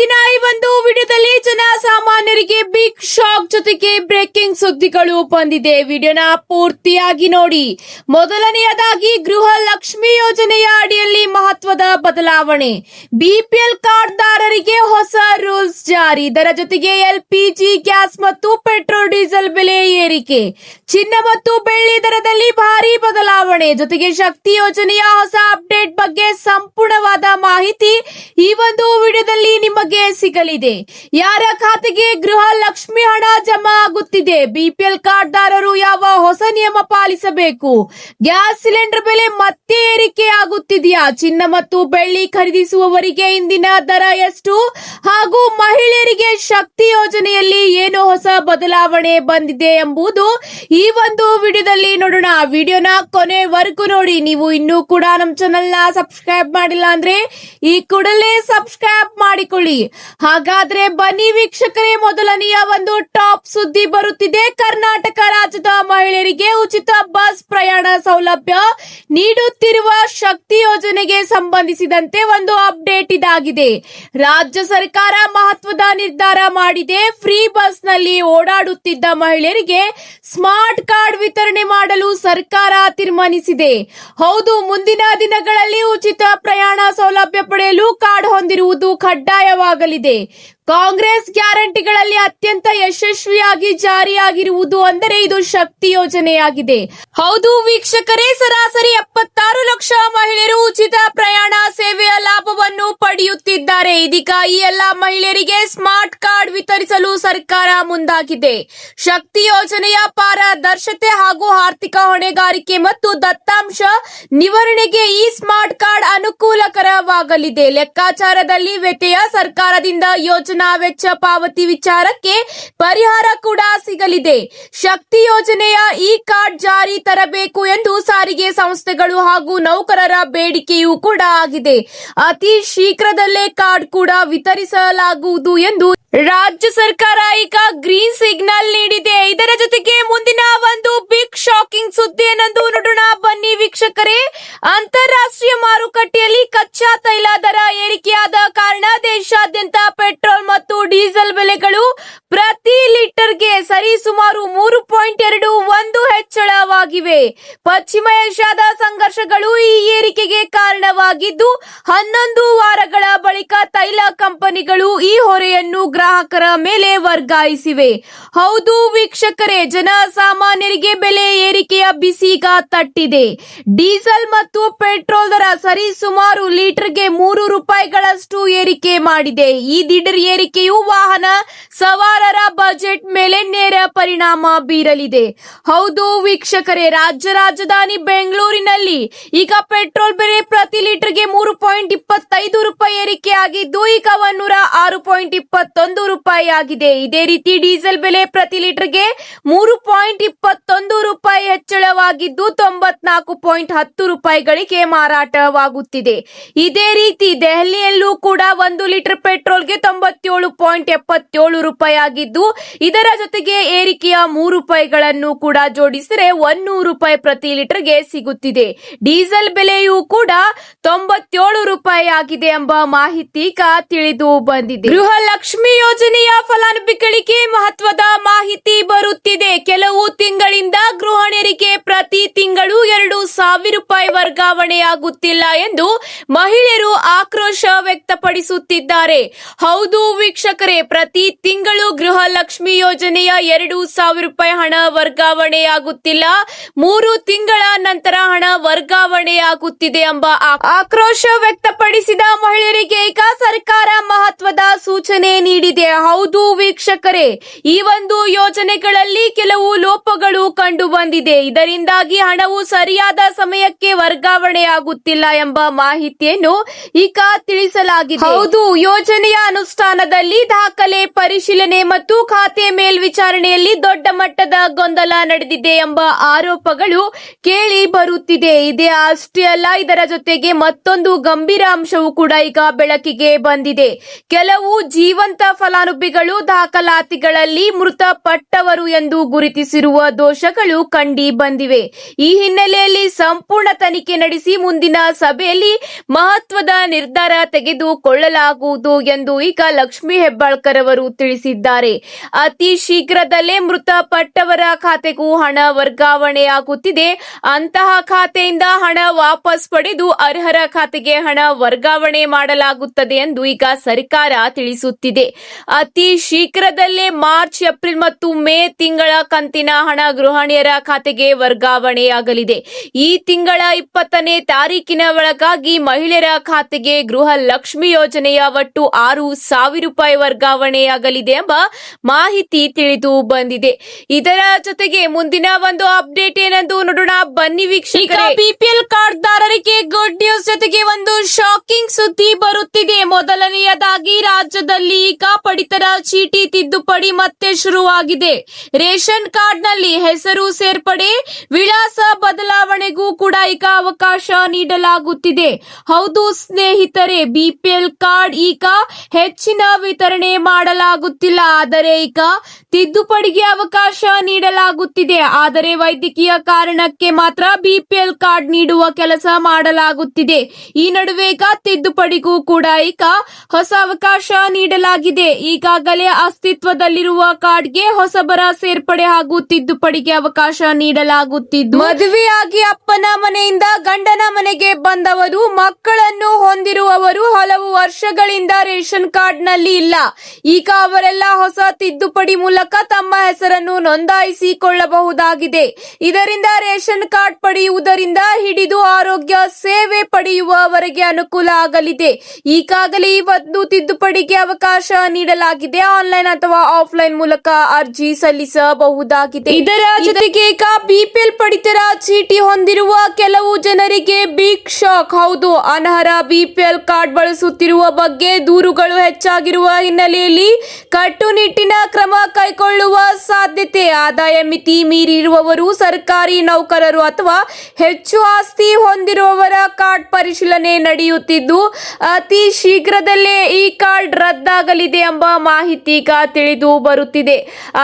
ಇವತ್ತಿನ ಈ ಒಂದು ವಿಡಿಯೋದಲ್ಲಿ ಜನಸಾಮಾನ್ಯರಿಗೆ ಬಿಗ್ ಶಾಕ್ ಜೊತೆಗೆ ಬ್ರೇಕಿಂಗ್ ಸುದ್ದಿಗಳು ಬಂದಿದೆ. ವಿಡಿಯೋನ ಪೂರ್ತಿಯಾಗಿ ನೋಡಿ. ಮೊದಲನೆಯದಾಗಿ ಗೃಹ ಲಕ್ಷ್ಮಿ ಯೋಜನೆಯ ಅಡಿಯಲ್ಲಿ ಮಹತ್ವದ ಬದಲಾವಣೆ. ಬಿಪಿಎಲ್ ಕಾರ್ಡ್ದಾರರಿಗೆ ಹೊಸ ರೂಲ್ಸ್ ಜಾರಿ. ಇದರ ಜೊತೆಗೆ ಎಲ್ಪಿಜಿ ಗ್ಯಾಸ್ ಮತ್ತು ಪೆಟ್ರೋಲ್ ಡೀಸೆಲ್ ಬೆಲೆ ಏರಿಕೆ. ಚಿನ್ನ ಮತ್ತು ಬೆಳ್ಳಿ ದರದಲ್ಲಿ ಭಾರಿ ಬದಲಾವಣೆ. ಜೊತೆಗೆ ಶಕ್ತಿ ಯೋಜನೆಯ ಹೊಸ ಅಪ್ಡೇಟ್ ಬಗ್ಗೆ ಸಂಪೂರ್ಣವಾದ ಮಾಹಿತಿ ಈ ಒಂದು ವಿಡಿಯೋದಲ್ಲಿ ನಿಮಗೆ ಸಿಗಲಿದೆ. ಯಾರ ಖಾತೆಗೆ ಗೃಹ ಲಕ್ಷ್ಮಿ ಹಣ ಜಮಾ ಆಗುತ್ತಿದೆ, ಬಿಪಿಎಲ್ ಕಾರ್ಡ್ದಾರರು ಯಾವ ಹೊಸ ನಿಯಮ ಪಾಲಿಸಬೇಕು, ಗ್ಯಾಸ್ ಸಿಲಿಂಡರ್ ಬೆಲೆ ಮತ್ತೆ ಏರಿಕೆ ಆಗುತ್ತಿದೆಯಾ, ಚಿನ್ನ ಮತ್ತು ಬೆಳ್ಳಿ ಖರೀದಿಸುವವರಿಗೆ ಇಂದಿನ ದರ ಎಷ್ಟು, ಹಾಗೂ ಮಹಿಳೆಯರಿಗೆ ಶಕ್ತಿ ಯೋಜನೆಯಲ್ಲಿ ಏನು ಹೊಸ ಬದಲಾವಣೆ ಬಂದಿದೆ ಎಂಬುದು ಈ ಒಂದು ವಿಡಿಯೋದಲ್ಲಿ ನೋಡೋಣ. ವಿಡಿಯೋನ ಕೊನೆವರೆಗೂ ನೋಡಿ. ನೀವು ಇನ್ನೂ ಕೂಡ ನಮ್ಮ ಚಾನೆಲ್ ನ ಸಬ್ಸ್ಕ್ರೈಬ್ ಮಾಡಿಲ್ಲ ಅಂದ್ರೆ ಈ ಕೂಡಲೇ ಸಬ್ಸ್ಕ್ರೈಬ್ ಮಾಡಿಕೊಳ್ಳಿ. ಹಾಗಾದ್ರೆ ಬನ್ನಿ ವೀಕ್ಷಕರೇ, ಮೊದಲನೆಯ ಒಂದು ಟಾಪ್ ಸುದ್ದಿ ಬರುತ್ತಿದೆ. ಕರ್ನಾಟಕ ರಾಜ್ಯದ ಮಹಿಳೆಯರಿಗೆ ಉಚಿತ ಬಸ್ ಪ್ರಯಾಣ ಸೌಲಭ್ಯ ನೀಡುತ್ತಿರುವ ಶಕ್ತಿ ಯೋಜನೆಗೆ ಸಂಬಂಧಿಸಿದಂತೆ ಒಂದು ಅಪ್ಡೇಟ್ ಇದಾಗಿದೆ. ರಾಜ್ಯ ಸರ್ಕಾರ ಮಹತ್ವದ ನಿರ್ಧಾರ ಮಾಡಿದೆ. ಫ್ರೀ ಬಸ್ ನಲ್ಲಿ ಓಡಾಡುತ್ತಿದ್ದ ಮಹಿಳೆಯರಿಗೆ ಸ್ಮಾರ್ಟ್ ಕಾರ್ಡ್ ವಿತರಣೆ ಮಾಡಲು ಸರ್ಕಾರ ತೀರ್ಮಾನಿಸಿದೆ. ಹೌದು, ಮುಂದಿನ ದಿನಗಳಲ್ಲಿ ಉಚಿತ ಪ್ರಯಾಣ ಸೌಲಭ್ಯ ಪಡೆಯಲು ಕಾರ್ಡ್ ಹೊಂದಿರುವುದು ಕಡ್ಡಾಯವಾಗಲಿದೆ. ಕಾಂಗ್ರೆಸ್ ಗ್ಯಾರಂಟಿಗಳಲ್ಲಿ ಅತ್ಯಂತ ಯಶಸ್ವಿಯಾಗಿ ಜಾರಿಯಾಗಿರುವುದು ಅಂದರೆ ಇದು ಶಕ್ತಿ ಯೋಜನೆಯಾಗಿದೆ. ಹೌದು ವೀಕ್ಷಕರೇ, ಸರಾಸರಿ 76 ಲಕ್ಷ ಮಹಿಳೆಯರು ಉಚಿತ ಪ್ರಯಾಣ ಸೇವೆಯ ಲಾಭವನ್ನು ಪಡೆಯುತ್ತಿದ್ದಾರೆ. ಇದೀಗ ಈ ಎಲ್ಲಾ ಮಹಿಳೆಯರಿಗೆ ಸ್ಮಾರ್ಟ್ ಕಾರ್ಡ್ ವಿತರಿಸಲು ಸರ್ಕಾರ ಮುಂದಾಗಿದೆ. ಶಕ್ತಿ ಯೋಜನೆಯ ಪಾರದರ್ಶತೆ ಹಾಗೂ ಆರ್ಥಿಕ ಹೊಣೆಗಾರಿಕೆ ಮತ್ತು ದತ್ತಾಂಶ ನಿವಾರಣೆಗೆ ಈ ಸ್ಮಾರ್ಟ್ ಕಾರ್ಡ್ ಅನುಕೂಲಕರವಾಗಲಿದೆ. ಲೆಕ್ಕಾಚಾರದಲ್ಲಿ ವ್ಯತ್ಯಯ, ಸರ್ಕಾರದಿಂದ ಯೋಜನಾ ವೆಚ್ಚ ಪಾವತಿ ವಿಚಾರಕ್ಕೆ ಪರಿಹಾರ ಕೂಡ ಸಿಗಲಿದೆ. ಶಕ್ತಿ ಯೋಜನೆಯ ಈ ಕಾರ್ಡ್ ಜಾರಿ ತರಬೇಕು ಎಂದು ಸಾರಿಗೆ ಸಂಸ್ಥೆಗಳು ಹಾಗೂ ನೌಕರರ ಬೇಡಿಕೆಯೂ ಕೂಡ ಆಗಿದೆ. ಅತಿ ಶೀಘ್ರದಲ್ಲೇ ಕಾರ್ಡ್ ಕೂಡ ವಿತರಿಸಲಾಗುವುದು ಎಂದು ರಾಜ್ಯ ಸರ್ಕಾರ ಈಗ ಗ್ರೀನ್ ಸಿಗ್ನಲ್ ನೀಡಿದೆ. ಇದರ ಜೊತೆಗೆ ಮುಂದಿನ ಒಂದು ಬಿಗ್ ಶಾಕಿಂಗ್ ಸುದ್ದಿ ಏನಂದು ನೋಡೋಣ ಬನ್ನಿ ವೀಕ್ಷಕರೇ. ಅಂತಾರಾಷ್ಟ್ರೀಯ ಮಾರುಕಟ್ಟೆಯಲ್ಲಿ ಕಚ್ಚಾ ತೈಲ ದರ ಏರಿಕೆಯಾದ ಕಾರಣ ದೇಶಾದ್ಯಂತ ಪೆಟ್ರೋಲ್ ಮತ್ತು ಡೀಸೆಲ್ ಬೆಲೆಗಳು ಪ್ರತಿ ಲೀಟರ್ಗೆ ಸರಿಸುಮಾರು 3.21 ಹೆಚ್ಚಳವಾಗಿವೆ. ಪಶ್ಚಿಮ ಏಷ್ಯಾದ ಸಂಘರ್ಷಗಳು ಈ ಏರಿಕೆಗೆ ಕಾರಣವಾಗಿದ್ದು 11 ವಾರಗಳ ಬಳಿಕ ತೈಲ ಕಂಪನಿಗಳು ಈ ಹೊರೆಯನ್ನು ಗ್ರಾಹಕರ ಮೇಲೆ ವರ್ಗಾಯಿಸಿವೆ. ಹೌದು ವೀಕ್ಷಕರೇ, ಜನಸಾಮಾನ್ಯರಿಗೆ ಬೆಲೆ ಏರಿಕೆಯ ಬಿಸಿಗ ತಟ್ಟಿದೆ. ಡೀಸೆಲ್ ಮತ್ತು ಪೆಟ್ರೋಲ್ ದರ ಸರಿಸುಮಾರು ಲೀಟರ್ಗೆ 3 ರೂಪಾಯಿಗಳಷ್ಟು ಏರಿಕೆ ಮಾಡಿದೆ. ಈ ದಿಢೀರ್ ಏರಿಕೆಯು ವಾಹನ ಸವಾರರ ಬಜೆಟ್ ಮೇಲೆ ನೇರ ಪರಿಣಾಮ ಬೀರಲಿದೆ. ಹೌದು ವೀಕ್ಷಕರೇ, ರಾಜ್ಯ ರಾಜಧಾನಿ ಬೆಂಗಳೂರಿನಲ್ಲಿ ಈಗ ಪೆಟ್ರೋಲ್ ಬೆಲೆ ಪ್ರತಿ ಲೀಟರ್ಗೆ 3.25 ರೂಪಾಯಿ ಏರಿಕೆಯಾಗಿದ್ದು ಈಗ 106.21 ರೂಪಾಯಿ ಆಗಿದೆ. ಇದೇ ರೀತಿ ಡೀಸೆಲ್ ಬೆಲೆ ಪ್ರತಿ ಲೀಟರ್ಗೆ 3.21 ರೂಪಾಯಿ ಹೆಚ್ಚಳವಾಗಿದ್ದು 94.10 ರೂಪಾಯಿಗಳಿಗೆ ಮಾರಾಟವಾಗುತ್ತಿದೆ. ಇದೇ ರೀತಿ ದೆಹಲಿಯಲ್ಲೂ ಕೂಡ 1 ಲೀಟರ್ ಪೆಟ್ರೋಲ್ಗೆ 97.77 ರೂಪಾಯಿ ಆಗಿದ್ದು ಇದರ ಜೊತೆಗೆ ಏರಿಕೆಯ 3 ರೂಪಾಯಿಗಳನ್ನು ಕೂಡ ಜೋಡಿಸಿದರೆ 100 ರೂಪಾಯಿ ಪ್ರತಿ ಲೀಟರ್ಗೆ ಸಿಗುತ್ತಿದೆ. ಡೀಸೆಲ್ ಬೆಲೆಯೂ ಕೂಡ 97 ರೂಪಾಯಿ ಆಗಿದೆ ಎಂಬ ಮಾಹಿತಿ ಈಗ ತಿಳಿದು ಬಂದಿದೆ. ಗೃಹ ಲಕ್ಷ್ಮಿ ಯೋಜನೆಯ ಫಲಾನುಭವಿಗಳಿಗೆ ಮಹತ್ವದ ಮಾಹಿತಿ ಬರುತ್ತಿದೆ. ಕೆಲವು ತಿಂಗಳಿಂದ ಗೃಹಿಣಿಯರಿಗೆ ಪ್ರತಿ ತಿಂಗಳು 2,000 ರೂಪಾಯಿ ವರ್ಗಾವಣೆಯಾಗುತ್ತಿಲ್ಲ ಎಂದು ಮಹಿಳೆಯರು ಆಕ್ರೋಶ ವ್ಯಕ್ತಪಡಿಸುತ್ತಿದ್ದಾರೆ. ಹೌದು ವೀಕ್ಷಕರೇ, ಪ್ರತಿ ತಿಂಗಳು ಗೃಹ ಲಕ್ಷ್ಮಿ ಯೋಜನೆಯ 2,000 ರೂಪಾಯಿ ಹಣ ವರ್ಗಾವಣೆಯಾಗುತ್ತಿಲ್ಲ. 3 ತಿಂಗಳ ನಂತರ ಹಣ ವರ್ಗಾವಣೆಯಾಗುತ್ತಿದೆ ಎಂಬ ಆಕ್ರೋಶ ವ್ಯಕ್ತಪಡಿಸಿದ ಮಹಿಳೆಯರಿಗೆ ಈಗ ಸರ್ಕಾರ ಮಹತ್ವದ ಸೂಚನೆ ನೀಡಿದೆ. ಹೌದು ವೀಕ್ಷಕರೇ, ಈ ಒಂದು ಯೋಜನೆಗಳಲ್ಲಿ ಕೆಲವು ಲೋಪಗಳು ಕಂಡು ಬಂದಿದೆ. ಇದರಿಂದಾಗಿ ಹಣವು ಸರಿಯಾದ ಸಮಯಕ್ಕೆ ವರ್ಗಾವಣೆಯಾಗುತ್ತಿಲ್ಲ ಎಂಬ ಮಾಹಿತಿಯನ್ನು ಈಗ ತಿಳಿಸಲಾಗಿದೆ. ಹೌದು, ಯೋಜನೆಯ ಅನುಷ್ಠಾನದಲ್ಲಿ ದಾಖಲೆ ಪರಿಶೀಲನೆ ಮತ್ತು ಖಾತೆ ಮೇಲ್ವಿಚಾರಣೆಯಲ್ಲಿ ದೊಡ್ಡ ಮಟ್ಟದ ಗೊಂದಲ ನಡೆದಿದೆ ಎಂಬ ಆರೋಪಗಳು ಕೇಳಿ ಬರುತ್ತಿದೆ. ಇದೇ ಅಷ್ಟೇ ಅಲ್ಲ, ಇದರ ಜೊತೆಗೆ ಮತ್ತೊಂದು ಗಂಭೀರ ಅಂಶ ಅಂಶವೂ ಕೂಡ ಈಗ ಬೆಳಕಿಗೆ ಬಂದಿದೆ. ಕೆಲವು ಜೀವಂತ ಫಲಾನುಭವಿಗಳು ದಾಖಲಾತಿಗಳಲ್ಲಿ ಮೃತಪಟ್ಟವರು ಎಂದು ಗುರುತಿಸಿರುವ ದೋಷಗಳು ಕಂಡಿ ಬಂದಿವೆ. ಈ ಹಿನ್ನೆಲೆಯಲ್ಲಿ ಸಂಪೂರ್ಣ ತನಿಖೆ ನಡೆಸಿ ಮುಂದಿನ ಸಭೆಯಲ್ಲಿ ಮಹತ್ವದ ನಿರ್ಧಾರ ತೆಗೆದುಕೊಳ್ಳಲಾಗುವುದು ಎಂದು ಈಗ ಲಕ್ಷ್ಮೀ ಹೆಬ್ಬಾಳ್ಕರ್ ಅವರು ತಿಳಿಸಿದ್ದಾರೆ. ಅತಿ ಶೀಘ್ರದಲ್ಲೇ ಮೃತಪಟ್ಟವರ ಖಾತೆಗೂ ಹಣ ವರ್ಗಾವಣೆಯಾಗುತ್ತಿದೆ. ಅಂತಹ ಖಾತೆಯಿಂದ ಹಣ ವಾಪಸ್ ಪಡೆದು ಅರ್ಹರ ಖಾತೆಗೆ ಹಣ ವರ್ಗಾವಣೆ ಮಾಡಲಾಗುತ್ತದೆ ಎಂದು ಈಗ ಸರ್ಕಾರ ತಿಳಿಸುತ್ತಿದೆ. ಅತಿ ಶೀಘ್ರದಲ್ಲೇ ಮಾರ್ಚ್, ಏಪ್ರಿಲ್ ಮತ್ತು ಮೇ ತಿಂಗಳ ಕಂತಿನ ಹಣ ಗೃಹಿಣಿಯರ ಖಾತೆಗೆ ವರ್ಗಾವಣೆಯಾಗಲಿದೆ. ಈ ತಿಂಗಳ 20ನೇ ತಾರೀಕಿನ ಒಳಗಾಗಿ ಮಹಿಳೆಯರ ಖಾತೆಗೆ ಗೃಹ ಲಕ್ಷ್ಮಿ ಯೋಜನೆಯ ಒಟ್ಟು 6,000 ರೂಪಾಯಿ ವರ್ಗಾವಣೆಯಾಗಲಿದೆ ಎಂಬ ಮಾಹಿತಿ ತಿಳಿದು ಬಂದಿದೆ. ಇದರ ಜೊತೆಗೆ ಮುಂದಿನ ಒಂದು ಅಪ್ಡೇಟ್ ಏನೆಂದು ನೋಡೋಣ ಬನ್ನಿ ವೀಕ್ಷಕರೇ. ಬಿಪಿಎಲ್ ಕಾರ್ಡ್ ದಾರರಿಗೆ ಗುಡ್ ನ್ಯೂಸ್ ಜೊತೆಗೆ ಒಂದು ಶಾಕಿಂಗ್ ಸುದ್ದಿ ಬರುತ್ತಿದೆ. ಮೊದಲನೆಯದಾಗಿ ರಾಜ್ಯದಲ್ಲಿ ಈಗ ಪಡಿತರ ಚೀಟಿ ತಿದ್ದುಪಡಿ ಮತ್ತೆ ಶುರುವಾಗಿದೆ. ರೇಷನ್ ಕಾರ್ಡ್ ನಲ್ಲಿ ಹೆಸರು ಸೇರ್ಪಡೆ, ವಿಳಾಸ ಬದಲಾವಣೆಗೂ ಕೂಡ ಈಗ ಅವಕಾಶ ನೀಡಲಾಗುತ್ತಿದೆ. ಹೌದು ಸ್ನೇಹಿತರೆ, ಬಿಪಿಎಲ್ ಕಾರ್ಡ್ ಈಗ ಹೆಚ್ಚಿನ ವಿತರಣೆ ಮಾಡಲಾಗುತ್ತಿಲ್ಲ, ಆದರೆ ಈಗ ತಿದ್ದುಪಡಿಗೆ ಅವಕಾಶ ನೀಡಲಾಗುತ್ತಿದೆ. ಆದರೆ ವೈದ್ಯಕೀಯ ಕಾರಣಕ್ಕೆ ಮಾತ್ರ ಬಿಪಿಎಲ್ ಕಾರ್ಡ್ ನೀಡುವ ಕೆಲಸ ಮಾಡಲಾಗುತ್ತಿದೆ. ಈ ನಡುವೆ ಈಗ ತಿದ್ದುಪಡಿಗೂ ಕೂಡ ಈಗ ಹೊಸ ಅವಕಾಶ ನೀಡಲಾಗಿದೆ. ಈಗಾಗಲೇ ಅಸ್ತಿತ್ವದಲ್ಲಿರುವ ಕಾರ್ಡ್ಗೆ ಹೊಸಬರ ಸೇರ್ಪಡೆ ಹಾಗೂ ತಿದ್ದುಪಡಿಗೆ ಅವಕಾಶ ನೀಡಲಾಗುತ್ತಿದ್ದು, ಮದುವೆಯಾಗಿ ಅಪ್ಪನ ಮನೆಯಿಂದ ಗಂಡನ ಮನೆಗೆ ಬಂದವರು, ಮಕ್ಕಳನ್ನು ಹೊಂದಿರುವವರು ಹಲವು ವರ್ಷಗಳಿಂದ ರೇಷನ್ ಕಾರ್ಡ್ ನಲ್ಲಿ ಇಲ್ಲ. ಈಗ ಅವರೆಲ್ಲ ಹೊಸ ತಿದ್ದುಪಡಿ ಮೂಲಕ ತಮ್ಮ ಹೆಸರನ್ನು ನೋಂದಾಯಿಸಿಕೊಳ್ಳಬಹುದಾಗಿದೆ. ಇದರಿಂದ ರೇಷನ್ ಕಾರ್ಡ್ ಪಡೆಯುವುದರಿಂದ ಹಿಡಿದು ಆರೋಗ್ಯ ಸೇವೆ ಪಡೆಯುವವರೆಗೆ ಅನುಕೂಲ ಆಗಲಿದೆ. ಈಗಾಗಲೇ ಈ ಒಂದು ತಿದ್ದುಪಡಿಗೆ ಅವಕಾಶ ನೀಡಲಾಗಿದೆ. ಆನ್ಲೈನ್ ಅಥವಾ ಆಫ್ಲೈನ್ ಮೂಲಕ ಅರ್ಜಿ ಸಲ್ಲಿಸಬಹುದಾಗಿದೆ. ಇದರ ಜೊತೆಗೆ ಈಗ ಬಿಪಿಎಲ್ ಪಡಿತರ ಚೀಟಿ ಹೊಂದಿರುವ ಕೆಲವು ಜನರಿಗೆ ಬಿಗ್ ಶಾಕ್. ಹೌದು, ಅನರ್ಹ ಬಿಪಿಎಲ್ ಕಾರ್ಡ್ ಬಳಸುತ್ತಿರುವ ಬಗ್ಗೆ ದೂರುಗಳು ಹೆಚ್ಚಾಗಿರುವ ಹಿನ್ನೆಲೆಯಲ್ಲಿ ಕಟ್ಟುನಿಟ್ಟಿನ ಕ್ರಮ ಕೈಗೊಳ್ಳುವ ಸಾಧ್ಯತೆ. ಆದಾಯ ಮಿತಿ ಮೀರಿರುವವರು, ಸರ್ಕಾರಿ ನೌಕರರು ಅಥವಾ ಹೆಚ್ಚು ಆಸ್ತಿ ಹೊಂದಿರುವವರ ಕಾರ್ಡ್ ಪರಿಶೀಲನೆ ನಡೆಯುತ್ತಿದ್ದು, ಅತಿ ಶೀಘ್ರದಲ್ಲೇ ಈ ಕಾರ್ಡ್ ರದ್ದಾಗಲಿದೆ ಎಂಬ ಮಾಹಿತಿ ಈಗ ತಿಳಿದು ಬರುತ್ತಿದೆ.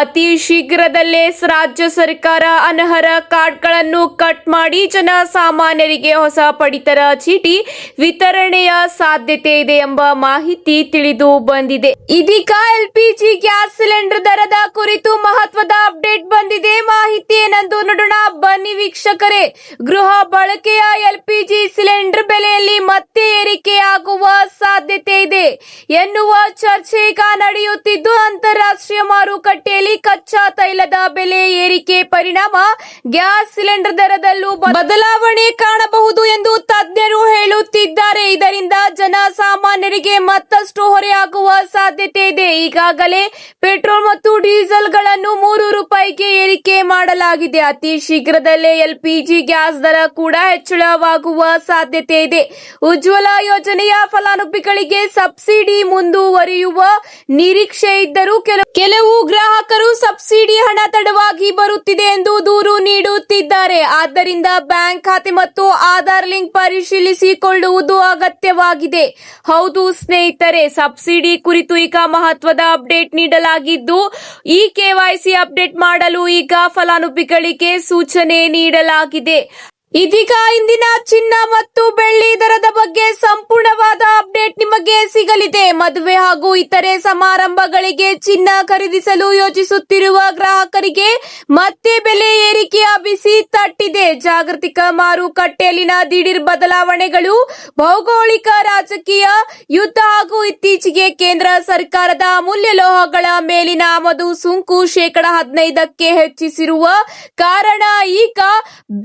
ಅತಿ ಶೀಘ್ರದಲ್ಲೇ ರಾಜ್ಯ ಸರ್ಕಾರ ಅನರ್ಹ ಕಾರ್ಡ್ಗಳನ್ನು ಕಟ್ ಮಾಡಿ ಜನಸಾಮಾನ್ಯರಿಗೆ ಹೊಸ ಪಡಿತರ ಚೀಟಿ ವಿತರಣೆಯ ಸಾಧ್ಯತೆ ಇದೆ ಎಂಬ ಮಾಹಿತಿ ತಿಳಿದು ಬಂದಿದೆ. ಇದೀಗ ಎಲ್ಪಿಜಿ ಗ್ಯಾಸ್ ಸಿಲಿಂಡರ್ ದರದ ಕುರಿತು ಮಹತ್ವದ ಅಪ್ಡೇಟ್ ಬಂದಿದೆ. ಮಾಹಿತಿ ಏನೆಂದು ನೋಡೋಣ ಬನ್ನಿ ವೀಕ್ಷಕರೇ. ಗೃಹ ಬಳಕೆಯ ಎಲ್ಪಿಜಿ ಸಿಲಿಂಡರ್ ಬೆಲೆಯಲ್ಲಿ ಮತ್ತೆ ಏರಿಕೆಯಾಗುವ ಸಾಧ್ಯತೆ ಇದೆ ಎನ್ನುವ ಚರ್ಚೆ ಈಗ ನಡೆಯುತ್ತಿದ್ದು, ಅಂತಾರಾಷ್ಟ್ರೀಯ ಮಾರುಕಟ್ಟೆಯಲ್ಲಿ ಕಚ್ಚಾ ತೈಲದ ಬೆಲೆ ಏರಿಕೆ ಪರಿಣಾಮ ಗ್ಯಾಸ್ ಸಿಲಿಂಡರ್ ದರದಲ್ಲೂ ಬದಲಾವಣೆ ಕಾಣಬಹುದು ಎಂದು ತಜ್ಞರು ಹೇಳುತ್ತಿದ್ದಾರೆ. ಇದರಿಂದ ಜನಸಾಮಾನ್ಯರಿಗೆ ಮತ್ತಷ್ಟು ಹೊರೆಯಾಗುವ ಸಾಧ್ಯತೆ ಇದೆ. ಈಗಾಗಲೇ ಪೆಟ್ರೋಲ್ ಮತ್ತು ಡೀಸೆಲ್ ಗಳನ್ನು 3 ರೂಪಾಯಿಗೆ ಏರಿಕೆ ಮಾಡಲಾಗಿದೆ. ಅತಿ ಶೀಘ್ರದಲ್ಲೇ ಎಲ್ಪಿಜಿ ಗ್ಯಾಸ್ ದರ ಕೂಡ ಹೆಚ್ಚಳವಾಗುವ ಸಾಧ್ಯತೆ ಇದೆ. ಉಜ್ವಲ ಯೋಜನೆಯ ಫಲಾನುಭವಿಗಳಿಗೆ ಸಬ್ಸಿಡಿ ಮುಂದುವರಿಯುವ ನಿರೀಕ್ಷೆ ಇದ್ದರೂ ಕೆಲವು ಗ್ರಾಹಕರು ಸಬ್ಸಿಡಿ ಹಣ ತಡವಾಗಿ ಬರುತ್ತಿದೆ ಎಂದು ದೂರು ನೀಡುತ್ತಿದ್ದಾರೆ. ಆದ್ದರಿಂದ ಬ್ಯಾಂಕ್ ಖಾತೆ ಮತ್ತು ಆಧಾರ್ ಲಿಂಕ್ ಪರಿಶೀಲಿಸಿಕೊಳ್ಳುವುದು ಅಗತ್ಯವಾಗಿದೆ. ಹೌದು ಸ್ನೇಹಿತರೆ, ಸಬ್ಸಿಡಿ ಕುರಿತು ಈಗ ಮಹತ್ವದ ಅಪ್ಡೇಟ್ ನೀಡಲಾಗಿದ್ದು, ಈ ಕೆವೈಸಿ ಅಪ್ಡೇಟ್ ಮಾಡಲು ಈಗ ಫಲಾನುಭವಿಗಳಿಗೆ ಸೂಚನೆ ನೀಡಲಾಗಿದೆ. ಇದೀಗ ಇಂದಿನ ಚಿನ್ನ ಮತ್ತು ಬೆಳ್ಳಿ ದರದ ಬಗ್ಗೆ ಸಂಪೂರ್ಣವಾದ ಅಪ್ಡೇಟ್ ನಿಮಗೆ ಸಿಗಲಿದೆ. ಮದುವೆ ಹಾಗೂ ಇತರೆ ಸಮಾರಂಭಗಳಿಗೆ ಚಿನ್ನ ಖರೀದಿಸಲು ಯೋಚಿಸುತ್ತಿರುವ ಗ್ರಾಹಕರಿಗೆ ಮತ್ತೆ ಬೆಲೆ ಏರಿಕೆಯ ಬಿಸಿ ತಟ್ಟಿದೆ. ಜಾಗತಿಕ ಮಾರುಕಟ್ಟೆಯಲ್ಲಿನ ದಿಢೀರ್ ಬದಲಾವಣೆಗಳು, ಭೌಗೋಳಿಕ, ರಾಜಕೀಯ, ಯುದ್ಧ ಹಾಗೂ ಇತ್ತೀಚೆಗೆ ಕೇಂದ್ರ ಸರ್ಕಾರದ ಅಮೂಲ್ಯ ಲೋಹಗಳ ಮೇಲಿನ ಆಮದು ಸುಂಕು 15% ಹೆಚ್ಚಿಸಿರುವ ಕಾರಣ ಈಗ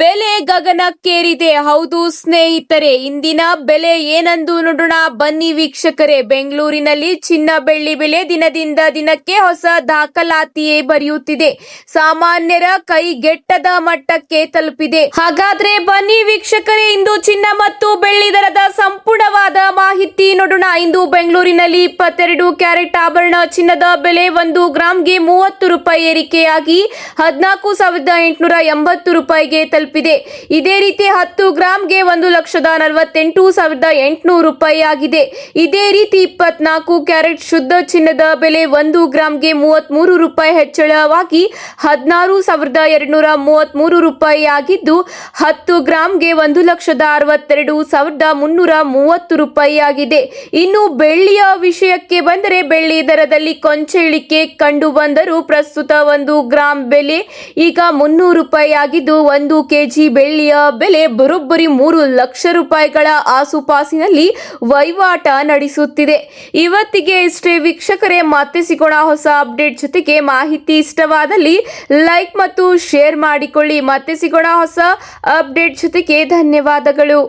ಬೆಲೆ ಗಗನಕ್ಕೇರಿದೆ. ಹೌದು ಸ್ನೇಹಿತರೆ, ಇಂದಿನ ಬೆಲೆ ಏನೆಂದು ನೋಡೋಣ ಬನ್ನಿ ವೀಕ್ಷಕರೇ. ಬೆಂಗಳೂರಿನಲ್ಲಿ ಚಿನ್ನ ಬೆಳ್ಳಿ ಬೆಲೆ ದಿನದಿಂದ ದಿನಕ್ಕೆ ಹೊಸ ದಾಖಲಾತಿಯೇ ಬರೆಯುತ್ತಿದೆ. ಸಾಮಾನ್ಯರ ಕೈಗೆಟ್ಟದ ಮಟ್ಟಕ್ಕೆ ತಲುಪಿದೆ. ಹಾಗಾದ್ರೆ ಬನ್ನಿ ವೀಕ್ಷಕರೇ, ಇಂದು ಚಿನ್ನ ಮತ್ತು ಬೆಳ್ಳಿ ದರದ ಸಂಪೂರ್ಣವಾದ ಮಾಹಿತಿ ನೋಡೋಣ. ನೋಡೋಣ. ಇಂದು ಬೆಂಗಳೂರಿನಲ್ಲಿ 22 ಕ್ಯಾರೆಟ್ ಆಭರಣ ಚಿನ್ನದ ಬೆಲೆ 1 ಗ್ರಾಂಗೆ 30 ರೂಪಾಯಿ ಏರಿಕೆಯಾಗಿ 14,880 ರೂಪಾಯಿಗೆ ತಲುಪಿದೆ. ಇದೇ ರೀತಿ 10 ಗ್ರಾಂಗೆ 1,48,800 ರೂಪಾಯಿ ಆಗಿದೆ. ಇದೇ ರೀತಿ 24 ಕ್ಯಾರೆಟ್ ಶುದ್ಧ ಚಿನ್ನದ ಬೆಲೆ 1 ಗ್ರಾಂಗೆ 33 ರೂಪಾಯಿ ಹೆಚ್ಚಳವಾಗಿ 16,233 ರೂಪಾಯಿ ಆಗಿದ್ದು 10 ಗ್ರಾಂಗೆ 1,62,330 ರೂಪಾಯಿ ಆಗಿದೆ. ಇನ್ನು ಬೆಳ್ಳಿಯ ವಿಷಯಕ್ಕೆ ಬಂದರೆ ಬೆಳ್ಳಿ ದರದಲ್ಲಿ ಕೊಂಚ ಇಳಿಕೆ ಕಂಡು ಬಂದರೂ ಪ್ರಸ್ತುತ 1 ಗ್ರಾಂ ಬೆಲೆ ಈಗ 300 ರೂಪಾಯಿ ಆಗಿದ್ದು 1 ಕೆಜಿ ಬೆಳ್ಳಿಯ ಬೆಲೆ ಬರೋಬ್ಬರಿ 3 ಲಕ್ಷ ರೂಪಾಯಿಗಳ ಆಸುಪಾಸಿನಲ್ಲಿ ವಹಿವಾಟ ನಡೆಸುತ್ತಿದೆ. ಇವತ್ತಿಗೆ ಇಷ್ಟೇ ವೀಕ್ಷಕರೇ, ಮತ್ತೆ ಸಿಗೋಣ ಹೊಸ ಅಪ್ಡೇಟ್ ಜೊತೆಗೆ. ಮಾಹಿತಿ ಇಷ್ಟವಾದಲ್ಲಿ ಲೈಕ್ ಮತ್ತು ಶೇರ್ ಮಾಡಿಕೊಳ್ಳಿ. ಮತ್ತೆ ಸಿಗೋಣ ಹೊಸ ಅಪ್ಡೇಟ್ ಜೊತೆಗೆ. ಧನ್ಯವಾದಗಳು.